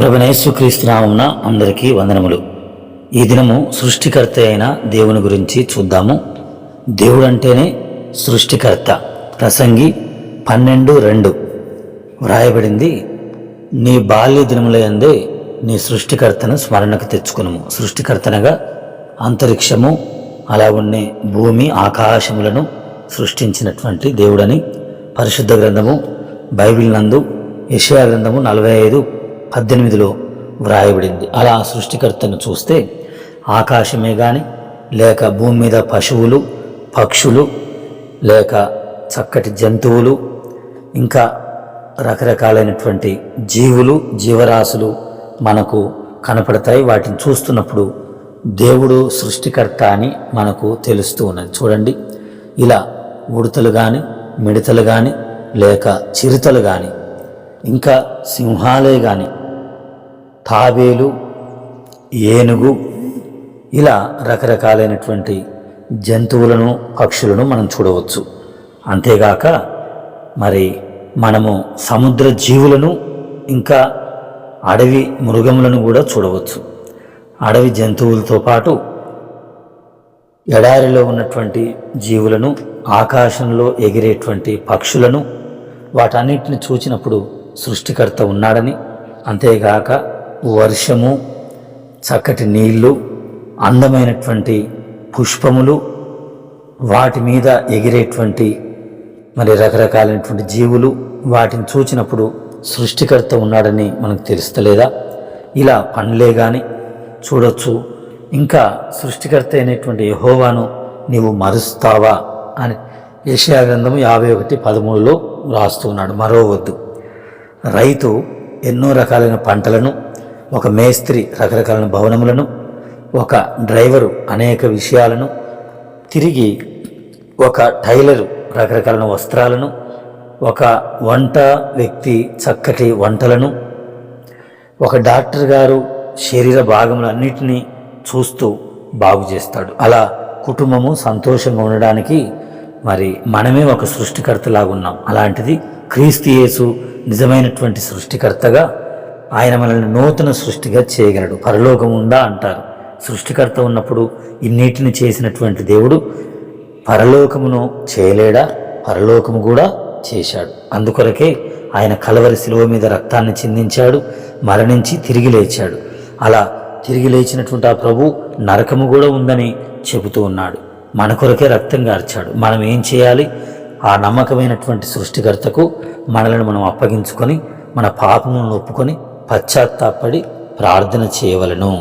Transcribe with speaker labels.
Speaker 1: ప్రభువైన యేసుక్రీస్తు నామమున అందరికీ వందనములు. ఈ దినము సృష్టికర్త అయిన దేవుని గురించి చూద్దాము. దేవుడు అంటేనే సృష్టికర్త. ప్రసంగి 12:2 వ్రాయబడింది, నీ బాల్య దినములందే నీ సృష్టికర్తను స్మరణకు తెచ్చుకునుము. సృష్టికర్తనగా అంతరిక్షము, అలాగున్నే భూమి ఆకాశములను సృష్టించినటువంటి దేవుడని పరిశుద్ధ గ్రంథము బైబిల్ నందు యెషయా గ్రంథము 45:18 వ్రాయబడింది. అలా సృష్టికర్తను చూస్తే ఆకాశమే కానీ, లేక భూమి మీద పశువులు, పక్షులు, లేక చక్కటి జంతువులు, ఇంకా రకరకాలైనటువంటి జీవులు, జీవరాశులు మనకు కనపడతాయి. వాటిని చూస్తున్నప్పుడు దేవుడు సృష్టికర్త అని మనకు తెలుస్తూ ఉన్నది. చూడండి, ఇలా ఉడతలు కానీ, మిడతలు కానీ, లేక చిరుతలు కానీ, ఇంకా సింహాలే కానీ, తాబేలు, ఏనుగు, ఇలా రకరకాలైనటువంటి జంతువులను, పక్షులను మనం చూడవచ్చు. అంతేగాక మరి మనము సముద్ర జీవులను, ఇంకా అడవి మృగములను కూడా చూడవచ్చు. అడవి జంతువులతో పాటు ఎడారిలో ఉన్నటువంటి జీవులను, ఆకాశంలో ఎగిరేటువంటి పక్షులను, వాటన్నిటిని చూచినప్పుడు సృష్టికర్త ఉన్నాడని, అంతేగాక వర్షము, చక్కటి నీళ్లు, అందమైనటువంటి పుష్పములు, వాటి మీద ఎగిరేటువంటి మరి రకరకాలైనటువంటి జీవులు, వాటిని చూచినప్పుడు సృష్టికర్త ఉన్నాడని మనకు తెలుస్తలేదా? ఇలా పండ్లే కానీ చూడొచ్చు. ఇంకా సృష్టికర్త అయినటువంటి యెహోవాను నీవు మరుస్తావా అని యెషయా గ్రంథము 51:13 రాస్తున్నాడు. మరోవద్దు, రైతు ఎన్నో రకాలైన పంటలను, ఒక మేస్త్రి రకరకాలైన భవనములను, ఒక డ్రైవరు అనేక విషయాలను, తిరిగి ఒక టైలరు రకరకాలైన వస్త్రాలను, ఒక వంట వ్యక్తి చక్కటి వంటలను, ఒక డాక్టర్ గారు శరీర భాగములన్నిటినీ చూస్తూ బాగు చేస్తాడు. అలా కుటుంబము సంతోషంగా ఉండడానికి మరి మనమే ఒక సృష్టికర్తలాగా ఉన్నాం. అలాంటిది క్రీస్తు యేసు నిజమైనటువంటి సృష్టికర్తగా ఆయన మనల్ని నూతన సృష్టిగా చేయగలడు. పరలోకం ఉందా అంటారు. సృష్టికర్త ఉన్నప్పుడు ఇన్నిటిని చేసినటువంటి దేవుడు పరలోకమును చేయలేడా? పరలోకము కూడా చేశాడు. అందుకొరకే ఆయన కలవరి శిలువ మీద రక్తాన్ని చిందించాడు, మరణించి తిరిగి లేచాడు. అలా తిరిగి లేచినటువంటి ఆ ప్రభు నరకము కూడా ఉందని చెబుతూ ఉన్నాడు. మన కొరకే రక్తం గార్చాడు. మనం ఏం చేయాలి? ఆ నమ్మకమైనటువంటి సృష్టికర్తకు మనలను మనం అప్పగించుకొని, మన పాపములను ఒప్పుకొని పశ్చాత్తాపడి ప్రార్థన చేయవలెను.